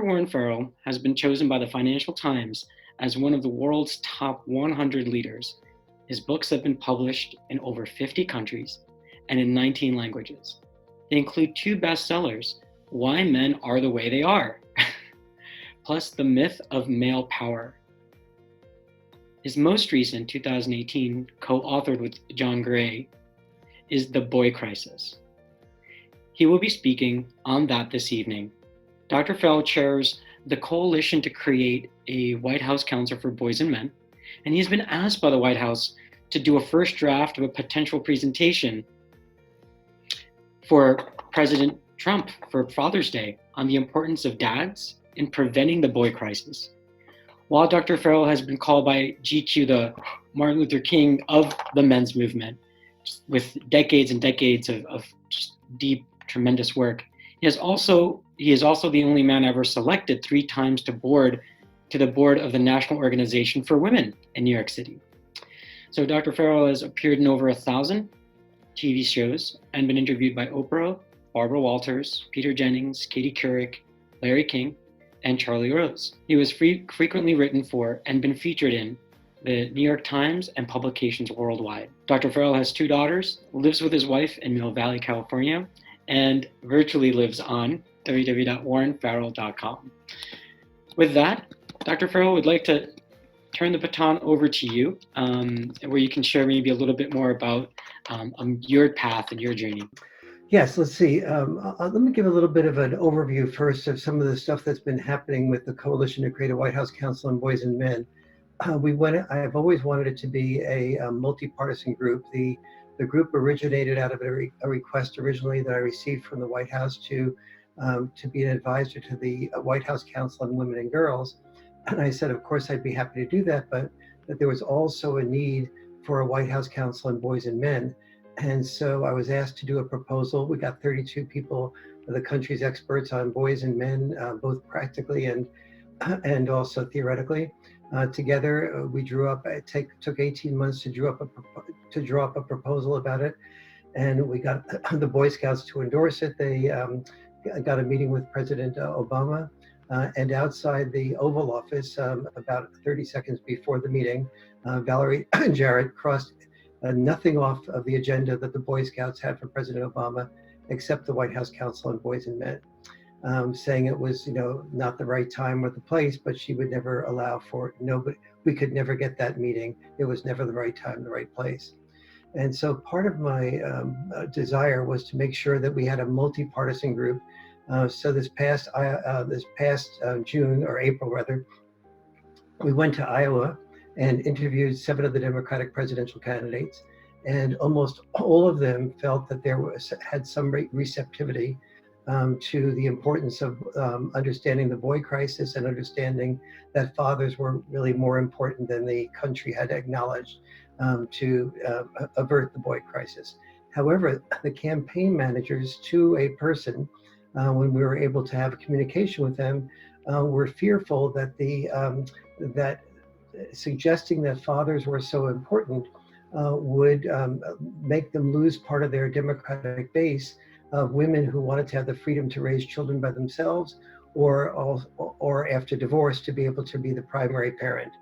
Warren Farrell has been chosen by the Financial Times as one of the world's top 100 leaders. His books have been published in over 50 countries and in 19 languages. They include two bestsellers, Why Men Are the Way They Are, plus The Myth of Male Power. His most recent 2018, co-authored with John Gray, is The Boy Crisis. He will be speaking on that this evening. Dr. Farrell chairs the coalition to create a White House Council for Boys and Men, and he's been asked by the White House to do a first draft of a potential presentation for President Trump for Father's Day on the importance of dads in preventing the boy crisis. While Dr. Farrell has been called by GQ the Martin Luther King of the men's movement, with decades and decades of just deep, tremendous work, he is also the only man ever selected 3 times to the board of the National Organization for Women in New York City. So Dr. Farrell has appeared in over 1,000 TV shows and been interviewed by Oprah, Barbara Walters, Peter Jennings, Katie Couric, Larry King, and Charlie Rose. He was frequently written for and been featured in the New York Times and publications worldwide. Dr. Farrell has 2 daughters, lives with his wife in Mill Valley, California, and virtually lives on www.warrenfarrell.com. With that, Dr. Farrell would like to turn the baton over to you, where you can share maybe a little bit more about your path and your journey. Yes, let's see. Let me give a little bit of an overview first of some of the stuff that's been happening with the Coalition to Create a White House Council on Boys and Men. I've always wanted it to be a multi-partisan group. The group originated out of a request originally that I received from the White House to be an advisor to the White House Council on Women and Girls. And I said, of course, I'd be happy to do that, but that there was also a need for a White House Council on Boys and Men. And so I was asked to do a proposal. We got 32 people, the country's experts on boys and men, both practically and also theoretically. Together, we drew up. It took 18 months to draw up a proposal about it, and we got the Boy Scouts to endorse it. They got a meeting with President Obama, and outside the Oval Office, about 30 seconds before the meeting, Valerie Jarrett crossed nothing off of the agenda that the Boy Scouts had for President Obama, except the White House Council on Boys and Men. Saying it was, not the right time or the place, but she would never allow for nobody. We could never get that meeting. It was never the right time, the right place. And so part of my desire was to make sure that we had a multi-partisan group. So this past June or April rather, we went to Iowa and interviewed 7 of the Democratic presidential candidates, and almost all of them felt that had some receptivity to the importance of understanding the boy crisis and understanding that fathers were really more important than the country had acknowledged to avert the boy crisis. However, the campaign managers, to a person, when we were able to have communication with them, were fearful that that suggesting that fathers were so important would make them lose part of their Democratic base of women who wanted to have the freedom to raise children by themselves, or after divorce to be able to be the primary parent.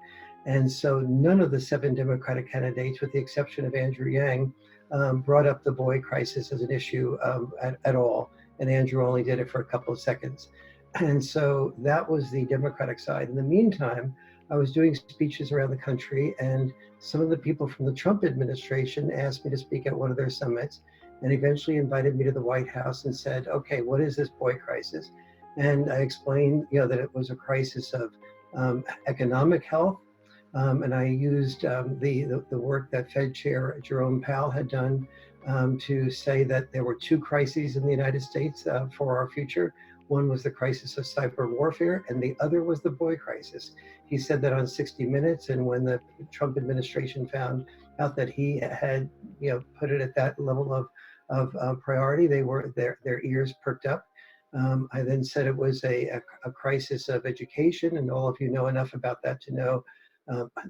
And so none of the 7 Democratic candidates, with the exception of Andrew Yang, brought up the boy crisis as an issue at all. And Andrew only did it for a couple of seconds. And so that was the Democratic side. In the meantime, I was doing speeches around the country, and some of the people from the Trump administration asked me to speak at one of their summits, and eventually invited me to the White House and said, okay, what is this boy crisis? And I explained, that it was a crisis of economic health. And I used the work that Fed Chair Jerome Powell had done to say that there were 2 crises in the United States for our future. One was the crisis of cyber warfare, and the other was the boy crisis. He said that on 60 Minutes, and when the Trump administration found out that he had, put it at that level of priority, their ears perked up. I then said it was a crisis of education, and all of you know enough about that to know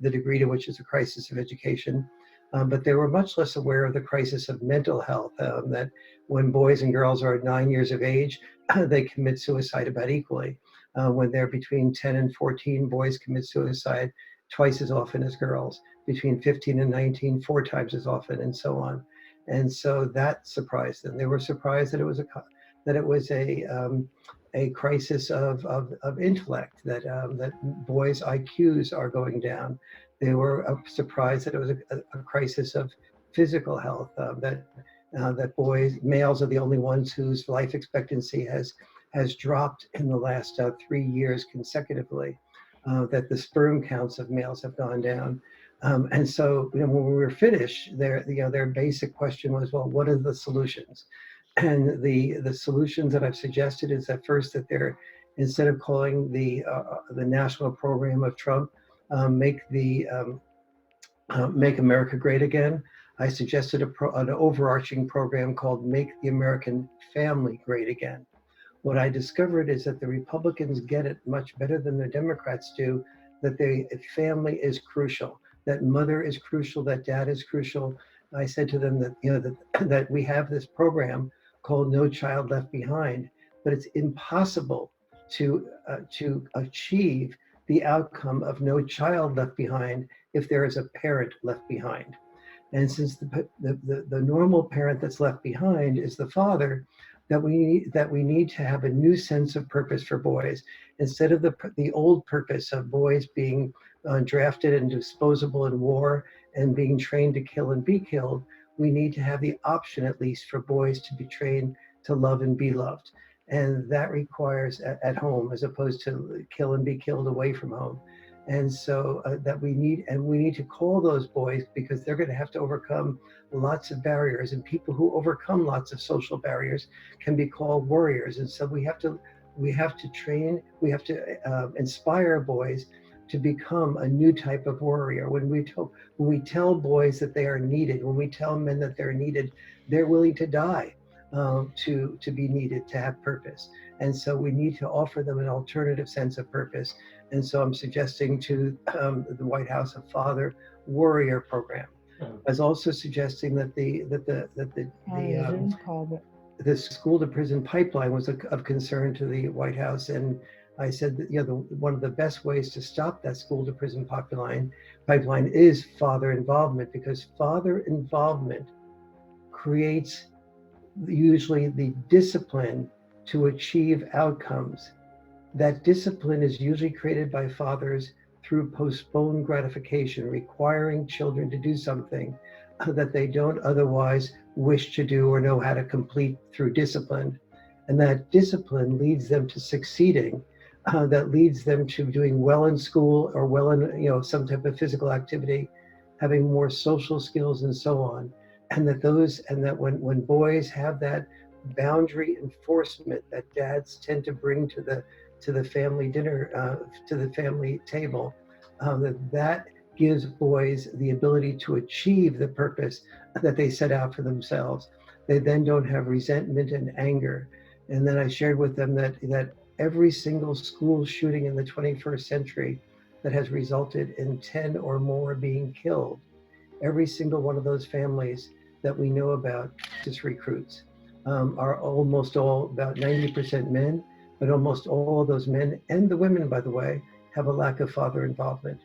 the degree to which it's a crisis of education. But they were much less aware of the crisis of mental health, that when boys and girls are 9 years of age, they commit suicide about equally. when they're between 10 and 14, boys commit suicide twice as often as girls. Between 15 and 19, 4 times as often, and so on. And so that surprised them. They were surprised that it was a crisis of intellect, that boys' IQs are going down. They were surprised that it was a crisis of physical health, that males are the only ones whose life expectancy has dropped in the last 3 years consecutively, that the sperm counts of males have gone down. And so, when we were finished, their basic question was, well, what are the solutions? And the solutions that I've suggested is that first, that they're, instead of calling the national program of Trump, make America Great Again, I suggested an overarching program called Make the American Family Great Again. What I discovered is that the Republicans get it much better than the Democrats do, that family is crucial, that mother is crucial, that dad is crucial. I said to them that we have this program called No Child Left Behind, but it's impossible to achieve the outcome of no child left behind if there is a parent left behind. And since the normal parent that's left behind is the father, that we need to have a new sense of purpose for boys. Instead of the old purpose of boys being drafted and disposable in war and being trained to kill and be killed, we need to have the option, at least, for boys to be trained to love and be loved. And that requires at home, as opposed to kill and be killed away from home. And so we need to call those boys, because they're going to have to overcome lots of barriers, and people who overcome lots of social barriers can be called warriors. And so we have to inspire boys to become a new type of warrior. When we tell boys that they are needed, when we tell men that they're needed, they're willing to die to be needed, to have purpose. And so we need to offer them an alternative sense of purpose. And so I'm suggesting to the White House a father warrior program. I was also suggesting that the school to prison pipeline was of concern to the White House. And I said that one of the best ways to stop that school to prison pipeline is father involvement, because father involvement creates usually the discipline to achieve outcomes. That discipline is usually created by fathers through postponed gratification, requiring children to do something that they don't otherwise wish to do or know how to complete through discipline. And that discipline leads them to succeeding, that leads them to doing well in school or well in some type of physical activity, having more social skills and so on. And that when boys have that boundary enforcement that dads tend to bring to the family dinner, to the family table, that gives boys the ability to achieve the purpose that they set out for themselves. They then don't have resentment and anger. And then I shared with them that every single school shooting in the 21st century that has resulted in 10 or more being killed, every single one of those families that we know about, just recruits, are almost all, about 90% men, but almost all of those men, and the women, by the way, have a lack of father involvement.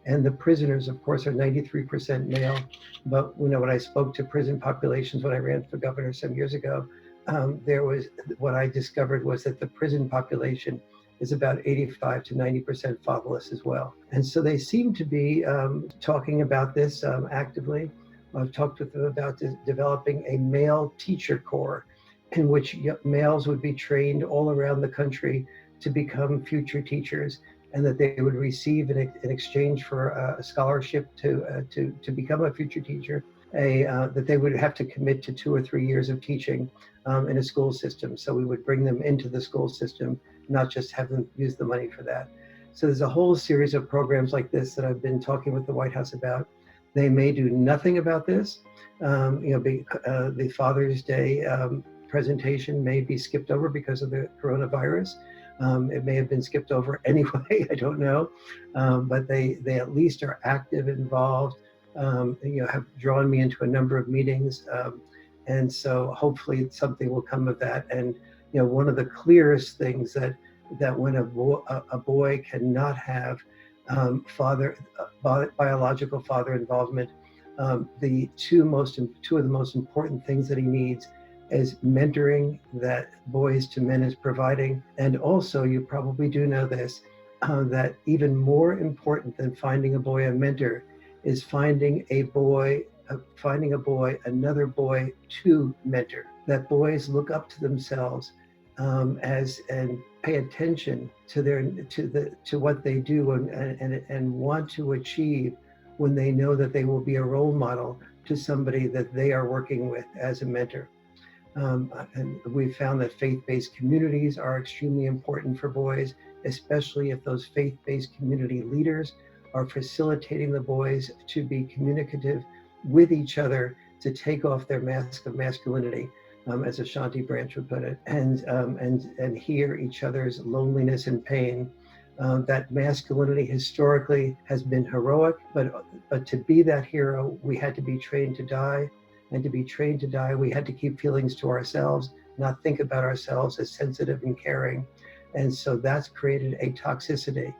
And the prisoners, of course, are 93% male. But when I spoke to prison populations when I ran for governor some years ago, what I discovered was that the prison population is about 85 to 90% fatherless as well. And so they seem to be talking about this actively. I've talked with them about developing a male teacher corps in which males would be trained all around the country to become future teachers, and that they would receive in exchange for a scholarship to become a future teacher, that they would have to commit to 2 or 3 years of teaching in a school system. So we would bring them into the school system, not just have them use the money for that. So there's a whole series of programs like this that I've been talking with the White House about. They may do nothing about this. The Father's Day presentation may be skipped over because of the coronavirus. It may have been skipped over anyway, I don't know. But they at least are active, involved, have drawn me into a number of meetings. And so hopefully something will come of that. And one of the clearest things that that when a boy cannot have biological father involvement, the two of the most important things that he needs is mentoring that boys to men is providing. And also, you probably do know this, that even more important than finding a boy a mentor is finding a boy another boy to mentor. That boys look up to themselves as and pay attention to what they do and want to achieve when they know that they will be a role model to somebody that they are working with as a mentor. And we've found that faith-based communities are extremely important for boys, especially if those faith-based community leaders are facilitating the boys to be communicative with each other, to take off their mask of masculinity, as Ashanti Branch would put it, and hear each other's loneliness and pain. That masculinity historically has been heroic, but to be that hero, we had to be trained to die. And to be trained to die, we had to keep feelings to ourselves, not think about ourselves as sensitive and caring. And so that's created a toxicity.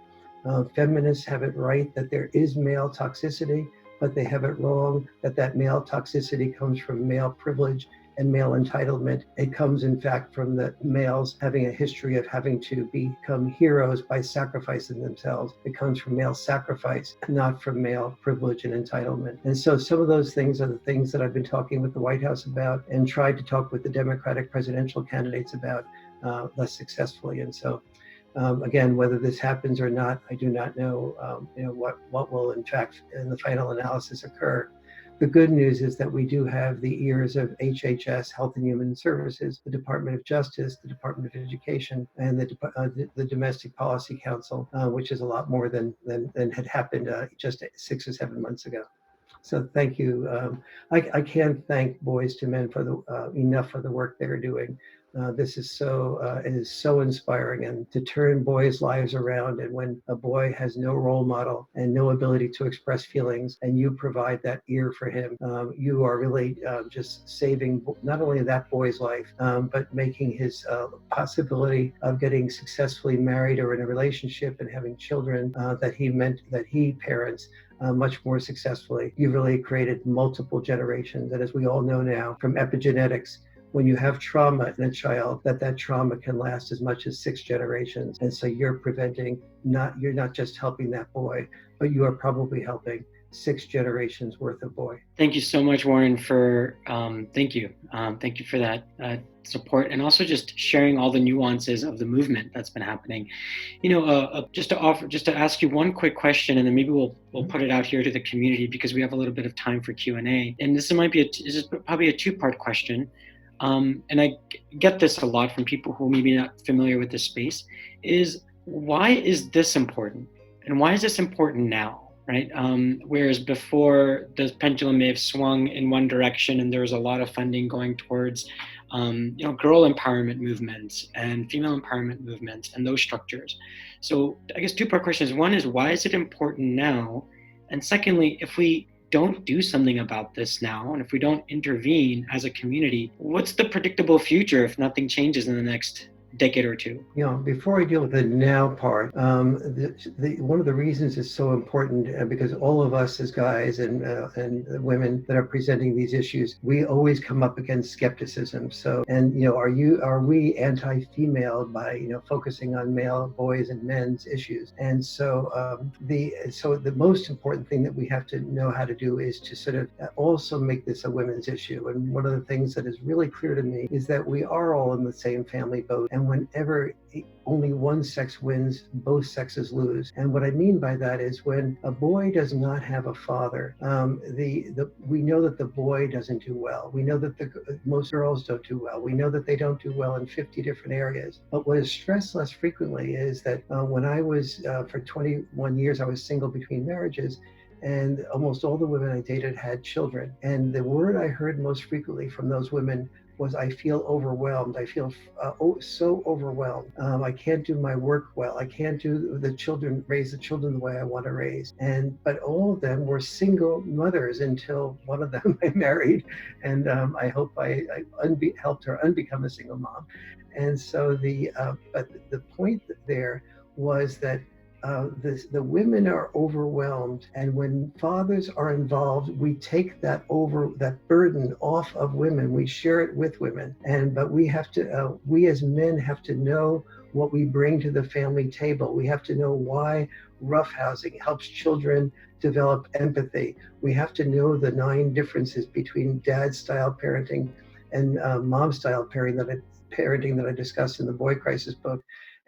Feminists have it right that there is male toxicity, but they have it wrong that male toxicity comes from male privilege and male entitlement. It comes, in fact, from the males having a history of having to become heroes by sacrificing themselves. It comes from male sacrifice, not from male privilege and entitlement. And so some of those things are the things that I've been talking with the White House about and tried to talk with the Democratic presidential candidates about less successfully. And so again, whether this happens or not, I do not know, what will in fact in the final analysis occur. The good news is that we do have the ears of HHS, Health and Human Services, the Department of Justice, the Department of Education, and the Domestic Policy Council, which is a lot more than had happened just 6 or 7 months ago. So thank you. I can't thank Boys to Men for enough for the work they're doing. This is so inspiring, and to turn boys' lives around. And when a boy has no role model and no ability to express feelings, and you provide that ear for him, you are really just saving not only that boy's life, but making his possibility of getting successfully married or in a relationship and having children that he parents much more successfully. You've really created multiple generations. And as we all know now from epigenetics, when you have trauma in a child, that trauma can last as much as 6 generations. And so you're not just helping that boy, but you are probably helping 6 generations worth of boy. Thank you so much, Warren, thank you for that support, and also just sharing all the nuances of the movement that's been happening. Just to ask you one quick question, and then maybe we'll put it out here to the community because we have a little bit of time for Q&A. And this is probably a 2-part question. And I get this a lot from people who may be not familiar with this space, is why is this important? And why is this important now, right? Whereas before, the pendulum may have swung in one direction and there was a lot of funding going towards, girl empowerment movements and female empowerment movements and those structures. So I guess 2-part questions. One is, why is it important now? And secondly, if we don't do something about this now, and if we don't intervene as a community, what's the predictable future if nothing changes in the next decade or 2? Before I deal with the now part, one of the reasons it's so important, because all of us as guys and women that are presenting these issues, we always come up against skepticism. So, are we anti-female by focusing on male, boys, and men's issues? And so the most important thing that we have to know how to do is to sort of also make this a women's issue. And one of the things that is really clear to me is that we are all in the same family boat. And whenever only one sex wins, both sexes lose. And what I mean by that is when a boy does not have a father, we know that the boy doesn't do well. We know that most girls don't do well. We know that they don't do well in 50 different areas. But what is stressed less frequently is that when I was, for 21 years, I was single between marriages, and almost all the women I dated had children. And the word I heard most frequently from those women was I feel overwhelmed. I feel so overwhelmed. I can't do my work well. I can't raise the children the way I want to raise. But all of them were single mothers until one of them I married, and I hope I helped her unbecome a single mom. And so but the point there was that the women are overwhelmed, and when fathers are involved, we take that burden off of women. We share it with women, but we as men have to know what we bring to the family table. We have to know why roughhousing helps children develop empathy. We have to know the 9 differences between dad-style parenting and mom-style parenting that I discussed in the Boy Crisis book.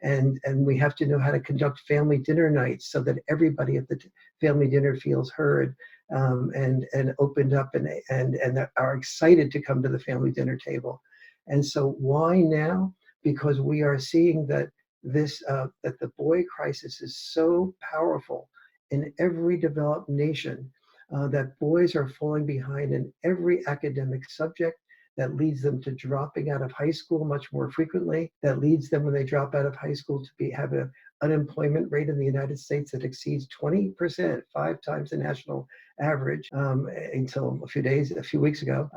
And we have to know how to conduct family dinner nights so that everybody at the family dinner feels heard, and opened up, and are excited to come to the family dinner table. And so why now? Because we are seeing that that the boy crisis is so powerful in every developed nation, that boys are falling behind in every academic subject. That leads them to dropping out of high school much more frequently. That leads them, when they drop out of high school, to have an unemployment rate in the United States that exceeds 20%, 5 times the national average, until a few weeks ago.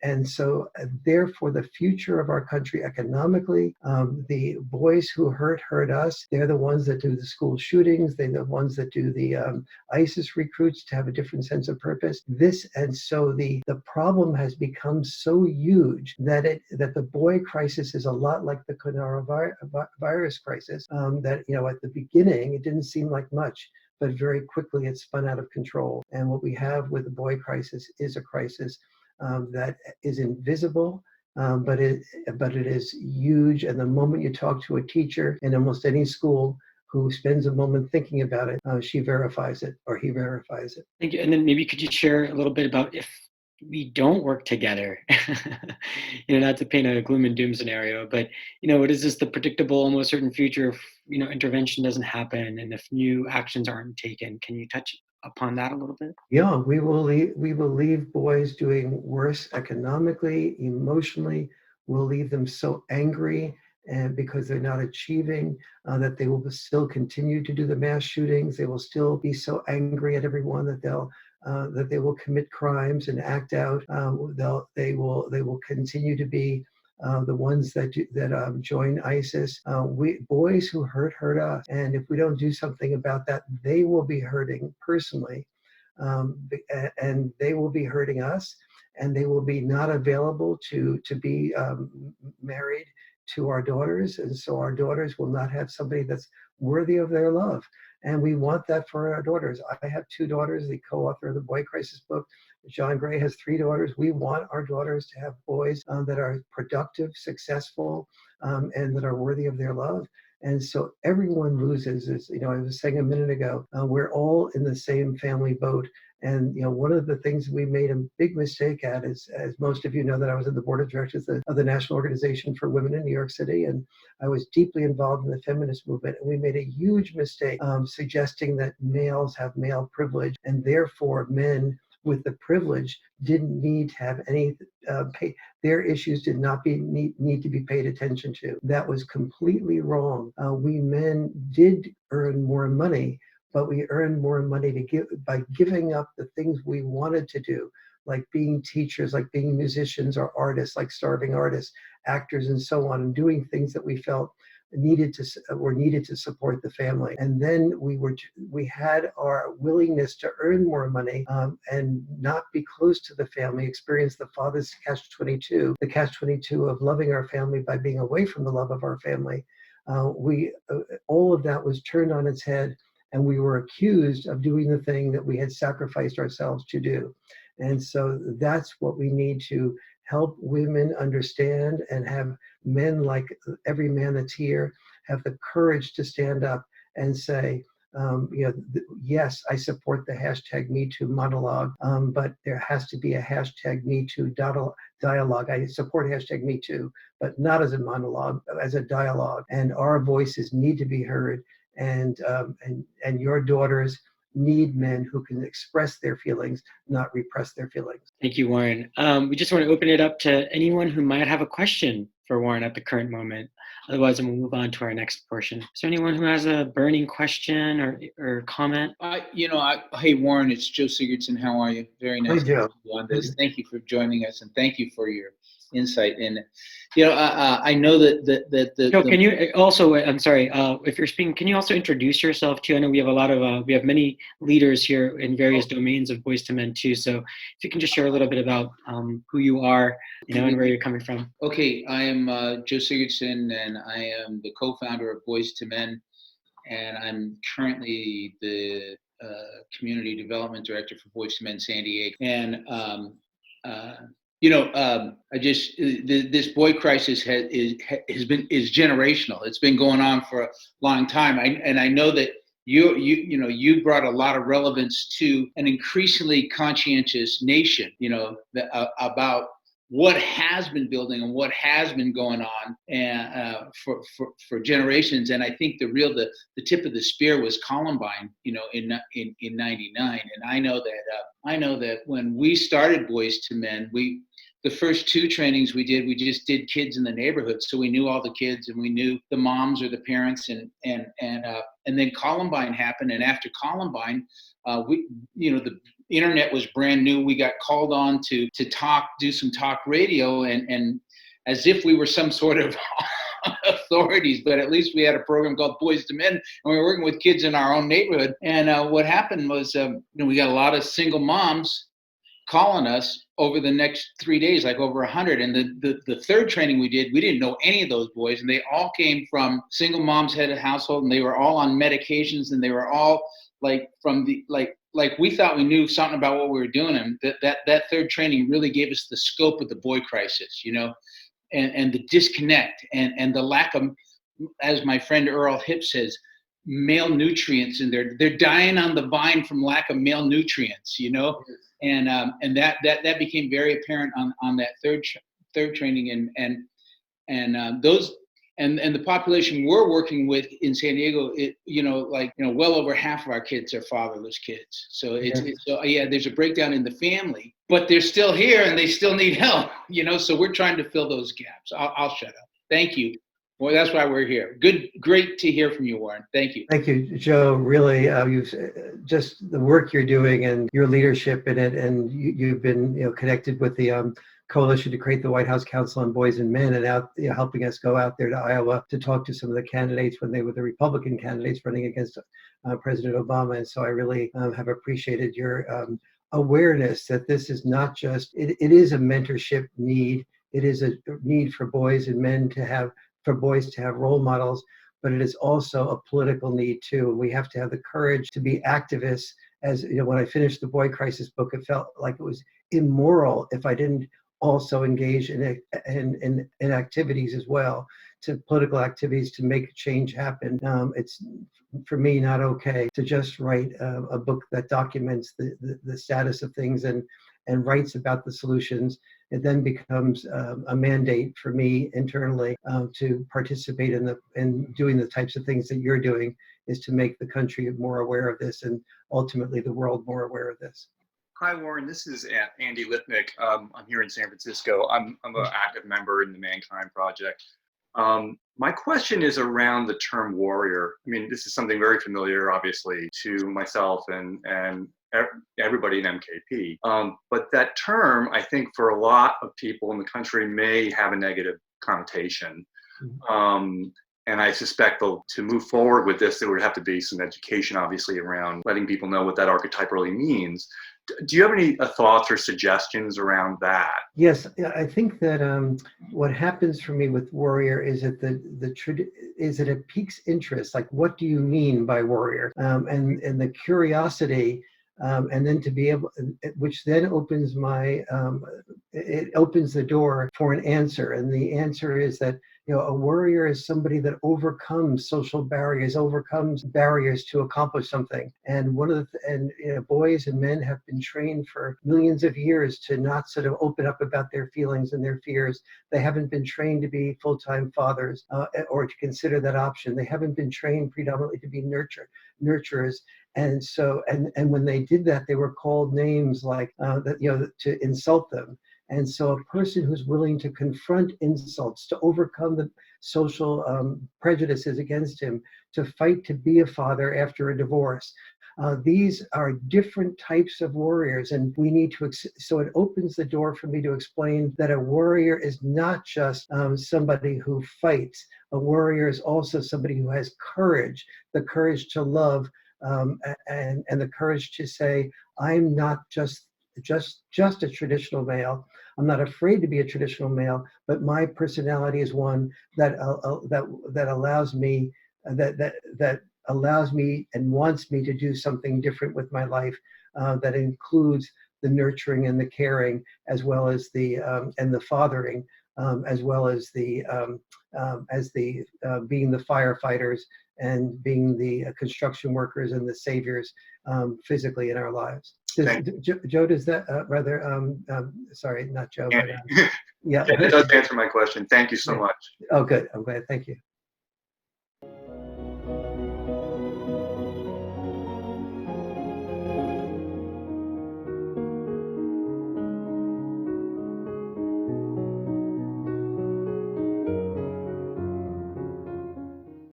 And so therefore, the future of our country economically, the boys who hurt us. They're the ones that do the school shootings. They're the ones that do the ISIS recruits to have a different sense of purpose. And so the problem has become so huge that the boy crisis is a lot like the coronavirus crisis. That at the beginning it didn't seem like much, but very quickly it spun out of control. And what we have with the boy crisis is a crisis that is invisible, but it is huge. And the moment you talk to a teacher in almost any school who spends a moment thinking about it, she verifies it, or he verifies it. Thank you. And then maybe could you share a little bit about if we don't work together, not to paint a gloom and doom scenario, but, what is this, the predictable, almost certain future if, intervention doesn't happen and if new actions aren't taken? Can you touch upon that a little bit? Yeah, we will leave boys doing worse economically, emotionally. We'll leave them so angry, and because they're not achieving, that they will still continue to do the mass shootings. They will still be so angry at everyone that they will commit crimes and act out. They will continue to be the ones that join ISIS. Boys who hurt us, and if we don't do something about that, they will be hurting personally, and they will be hurting us, and they will be not available to be married to our daughters, and so our daughters will not have somebody that's worthy of their love. And we want that for our daughters. I have 2 daughters, the co-author of the Boy Crisis book. John Gray has 3 daughters. We want our daughters to have boys that are productive, successful, and that are worthy of their love. And so everyone loses. As I was saying a minute ago, we're all in the same family boat. And one of the things we made a big mistake at is, as most of you know, that I was in the board of directors of the National Organization for Women in New York City, and I was deeply involved in the feminist movement. And we made a huge mistake suggesting that males have male privilege, and therefore men with the privilege didn't need to have any their issues did not need to be paid attention to. That was completely wrong. We men did earn more money, but we earned more money by giving up the things we wanted to do, like being teachers, like being musicians or artists, like starving artists, actors, and so on, and doing things that we felt needed to support the family. And then we had our willingness to earn more money, and not be close to the family, experience the father's catch-22, the catch-22 of loving our family by being away from the love of our family. All of that was turned on its head, and we were accused of doing the thing that we had sacrificed ourselves to do. And so that's what we need to help women understand, and have men, like every man that's here, have the courage to stand up and say, yes, I support the hashtag #MeToo monologue, but there has to be a hashtag #MeToo dialogue. I support hashtag #MeToo, but not as a monologue, as a dialogue. And our voices need to be heard. And your daughters need men who can express their feelings, not repress their feelings. Thank you, Warren. We just want to open it up to anyone who might have a question for Warren at the current moment. Otherwise, we'll move on to our next portion. Is there anyone who has a burning question or comment? Hey, Warren, it's Joe Sigurdson. How are you? Very nice Hi, Joe. to be on this. Thank you for joining us, and thank you for your insight. And I know that Joe, can you also? I'm sorry. If you're speaking, can you also introduce yourself too? I know we have we have many leaders here in various domains of Boys to Men too. So if you can just share a little bit about who you are, and where you're coming from. Okay, I am Joe Sigurdson, and I am the co-founder of Boys to Men, and I'm currently the community development director for Boys to Men San Diego. And this boy crisis is generational. It's been going on for a long time. I know that you brought a lot of relevance to an increasingly conscientious nation, about what has been building and what has been going on and for generations. And I think the tip of the spear was Columbine, in '99. And I know that when we started Boys to Men, the first two trainings we just did kids in the neighborhood. So we knew all the kids and we knew the moms or the parents, and then Columbine happened. And after Columbine, the internet was brand new. We got called on to do some talk radio, and as if we were some sort of authorities, but at least we had a program called Boys to Men, and we were working with kids in our own neighborhood. And what happened was, we got a lot of single moms calling us over the next 3 days, like over 100. And the third training we didn't know any of those boys, and they all came from single moms, head of household, and they were all on medications, and they were all like we thought we knew something about what we were doing. And that third training really gave us the scope of the boy crisis, and the disconnect and the lack of, as my friend Earl Hipp says, male nutrients, and they're dying on the vine from lack of male nutrients, and that became very apparent on that third training, and the population we're working with in San Diego, well over half of our kids are fatherless kids. So there's a breakdown in the family, but they're still here and they still need help, so we're trying to fill those gaps. I'll shut up. Thank you. Well, that's why we're here. Great to hear from you, Warren. Thank you. Thank you, Joe. Really, you've just the work you're doing and your leadership in it, and you've been connected with the coalition to create the White House Council on Boys and Men, and out helping us go out there to Iowa to talk to some of the candidates when they were the Republican candidates running against President Obama. And so I really have appreciated your awareness that this is not just it is a mentorship need. It is a need for boys and men for boys to have role models, but it is also a political need too. We have to have the courage to be activists. As when I finished the Boy Crisis book, it felt like it was immoral if I didn't also engage in activities as well, to political activities to make change happen. It's for me not okay to just write a book that documents the status of things and writes about the solutions. It then becomes a mandate for me internally to participate in doing the types of things that you're doing, is to make the country more aware of this and ultimately the world more aware of this. Hi, Warren. This is Andy Lipnick. I'm here in San Francisco. I'm an active member in the Mankind Project. My question is around the term warrior. I mean, this is something very familiar, obviously, to myself and everybody in MKP. But that term, I think, for a lot of people in the country may have a negative connotation. And I suspect to move forward with this, there would have to be some education, obviously, around letting people know what that archetype really means. Do you have any thoughts or suggestions around that? Yes, I think that what happens for me with warrior is that it piques interest. Like, what do you mean by warrior? And the curiosity, and then to be able, which then opens it opens the door for an answer. And the answer is that A warrior is somebody that overcomes social barriers, overcomes barriers to accomplish something. And boys and men have been trained for millions of years to not sort of open up about their feelings and their fears. They haven't been trained to be full-time fathers or to consider that option. They haven't been trained predominantly to be nurturers. And so, and when they did that, they were called names like to insult them. And so a person who's willing to confront insults, to overcome the social prejudices against him, to fight to be a father after a divorce, these are different types of warriors, and we need to, so it opens the door for me to explain that a warrior is not just somebody who fights. A warrior is also somebody who has courage, the courage to love, and the courage to say, I'm not just a traditional male. I'm not afraid to be a traditional male, but my personality is one that allows me and wants me to do something different with my life, that includes the nurturing and the caring, as well as the and the fathering, as well as the being the firefighters and being the construction workers and the saviors physically in our lives. Joe, does that sorry, not Joe, Andy. but yeah. That does answer my question. Thank you so much. Oh, good. I'm glad. Thank you.